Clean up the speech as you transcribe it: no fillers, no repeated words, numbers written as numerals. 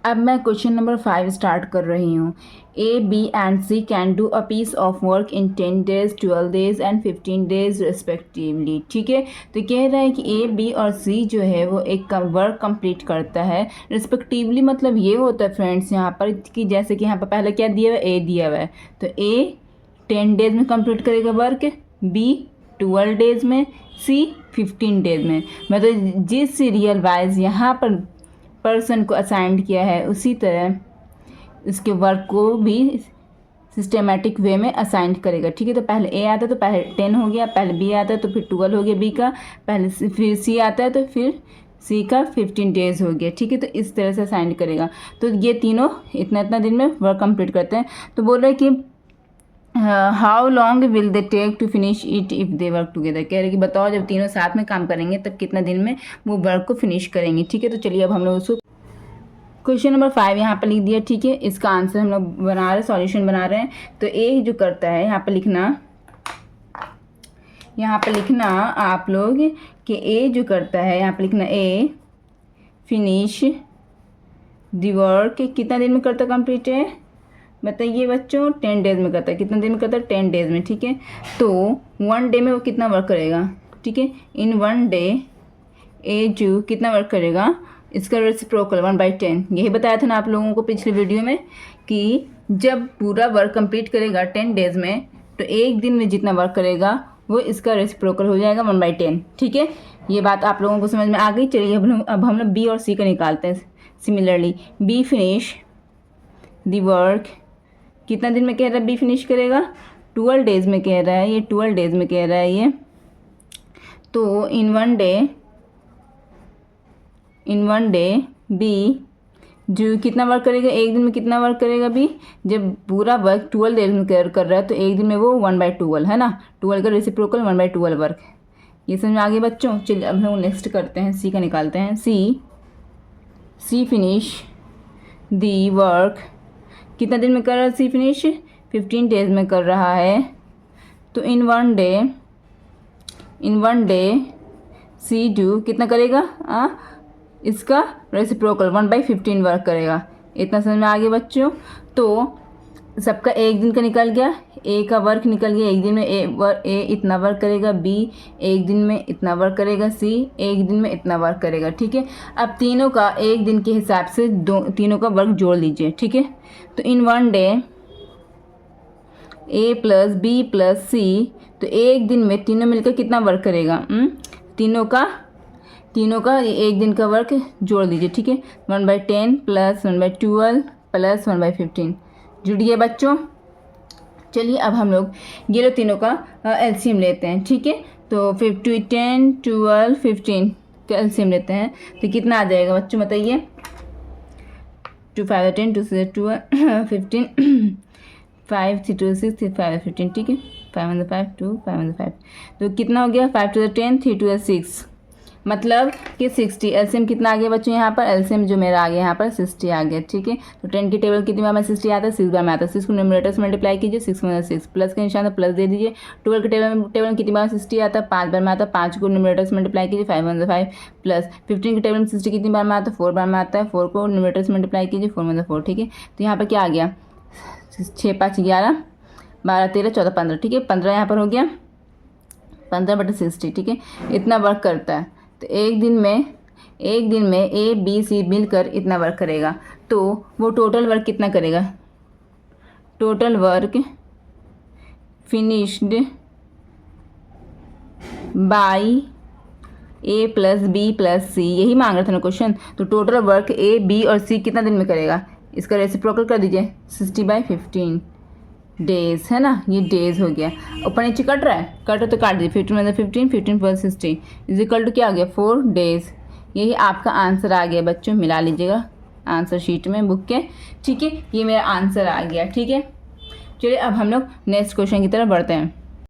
अब मैं question number 5 start कर रही हूँ। A, B and C can do a piece of work in 10 days, 12 days and 15 days respectively. ठीक है, तो कह रहा है कि ए, बी और सी जो है वो एक वर्क कंप्लीट करता है रिस्पेक्टिवली। मतलब ये होता है फ्रेंड्स यहाँ पर कि जैसे कि यहाँ पर पहले क्या दिया हुआ है, ए दिया हुआ है, तो ए 10 days में कंप्लीट करेगा वर्क, बी 12 days में, सी 15 days में। मतलब जिस सीरियल वाइज यहाँ पर पर्सन को असाइन किया है उसी तरह इसके वर्क को भी सिस्टमेटिक वे में असाइन करेगा। ठीक है, तो पहले ए आता है तो पहले 10 हो गया, पहले बी आता है तो फिर 12 हो गया बी का, पहले फिर सी आता है तो फिर सी का 15 days हो गया। ठीक है, तो इस तरह से असाइन करेगा। तो ये तीनों इतना इतना दिन में वर्क कंप्लीट करते हैं। तो बोल रहे कि how long will they take to finish it if they work together. कह रहे कि बताओ जब तीनों साथ में काम करेंगे तब कितना दिन में वो वर्क को फिनिश करेंगे। ठीक है, तो चलिए अब हम लोग उसको क्वेश्चन नंबर 5 यहाँ पर लिख दिया। ठीक है, इसका आंसर हम लोग बना रहे हैं, सॉल्यूशन बना रहे हैं। तो ए जो करता है यहाँ पर लिखना आप लोग कि ए जो करता है यहाँ पर लिखना ए फिनिश द वर्क कितना दिन में करता कंप्लीट है, बताइए बच्चों। 10 days में करता है। कितना दिन में करता है, 10 days में। ठीक है, तो 1 day में वो कितना वर्क करेगा। ठीक है, इन 1 day ए जो कितना वर्क करेगा, इसका रेसिप्रोकल 1/10। यही बताया था ना आप लोगों को पिछले वीडियो में कि जब पूरा वर्क कंप्लीट करेगा 10 days में तो एक दिन में जितना वर्क करेगा वो इसका रेसिप्रोकल हो जाएगा 1/10। ठीक है, ये बात आप लोगों को समझ में आ गई। चलिए अब हम लोग बी और सी का निकालते हैं। Similarly B finish the work कितना दिन में कह रहा है बी फिनिश करेगा, 12 days में कह रहा है ये, 12 days में कह रहा है ये। तो इन वन डे बी जो कितना वर्क करेगा, एक दिन में कितना वर्क करेगा बी, जब पूरा वर्क 12 days में कर रहा है तो एक दिन में वो 1/12 है ना, 12 का रेसिप्रोकल 1/12 वर्क। ये समझ में आ गया बच्चों। चलिए अब हम नेक्स्ट करते हैं, सी का निकालते हैं। सी फिनिश दी वर्क कितना दिन में कर रहा है सी फिनिश, 15 days में कर रहा है। तो in one day C do कितना करेगा, इसका रेसिप्रोकल 1/15 वर्क करेगा। इतना समझ में आ गया बच्चों। तो सबका एक दिन का निकल गया, ए का वर्क निकल गया, एक दिन में ए इतना वर्क करेगा, बी एक दिन में इतना वर्क करेगा, सी एक दिन में इतना वर्क करेगा। ठीक है, अब तीनों का एक दिन के हिसाब से तीनों का वर्क जोड़ लीजिए। ठीक है, तो इन 1 day ए प्लस बी प्लस सी, तो एक दिन में तीनों मिलकर कितना वर्क करेगा, तीनों का एक दिन का वर्क जोड़ दीजिए। ठीक है, 1/10 प्लस 1/12 प्लस 1/15 जुड़ गया बच्चों। चलिए अब हम लोग ये लोग तीनों का एलसीएम लेते हैं। ठीक है, तो 10, 12, 15 का एलसीएम लेते हैं तो कितना आ जाएगा बच्चों बताइए। 2 5 10 2 6 12 15 5 3 2 6 3 5 15। ठीक है, 5 5 2 5 5, तो कितना हो गया, 5 2 10 3 2 6, मतलब कि 60। एलसीएम कितना आ गया बच्चों, यहाँ पर एलसीएम जो मेरा आ गया यहाँ पर 60 आ गया। ठीक है, तो 10 की टेबल कितनी बार में 60 आता है, 6 बार में आता है। 6 को न्यूमरेटर से मल्टीप्लाई कीजिए, 6 में 6 प्लस का निशान प्लस दे दीजिए। 12 की टेबल में कितनी बार 60 आता है, 5 बार में आता है। 5 को न्यूमरेटर से मल्टीप्लाई कीजिए, 5 1 5 प्लस 15 की टेबल में 60 कितनी बार में आता है, 4 बार में आता है। 4 को न्यूमरेटर से मल्टीप्लाई कीजिए, 4 1 4। ठीक है, तो यहाँ पर क्या आ गया, 6 5 11 12 13 14 15। ठीक है, 15 यहाँ पर हो गया, 15/60। ठीक है, इतना वर्क करता है। तो एक दिन में ए बी सी मिलकर इतना वर्क करेगा। तो वो टोटल वर्क कितना करेगा, टोटल वर्क फिनिश्ड बाय ए प्लस बी प्लस सी, यही मांग रहा था ना क्वेश्चन। तो टोटल वर्क ए बी और सी कितना दिन में करेगा, इसका रेसिप्रोकल कर दीजिए, 60/15 डेज है ना, ये डेज हो गया। ऊपर नीचे कट रहा है, कट तो काट दीजिए, 15 में 15 15 + 60 इज इक्वल टू क्या आ गया, 4 days। यही आपका आंसर आ गया बच्चों, मिला लीजिएगा आंसर शीट में बुक के। ठीक है, ये मेरा आंसर आ गया। ठीक है, चलिए अब हम लोग नेक्स्ट क्वेश्चन की तरफ बढ़ते हैं।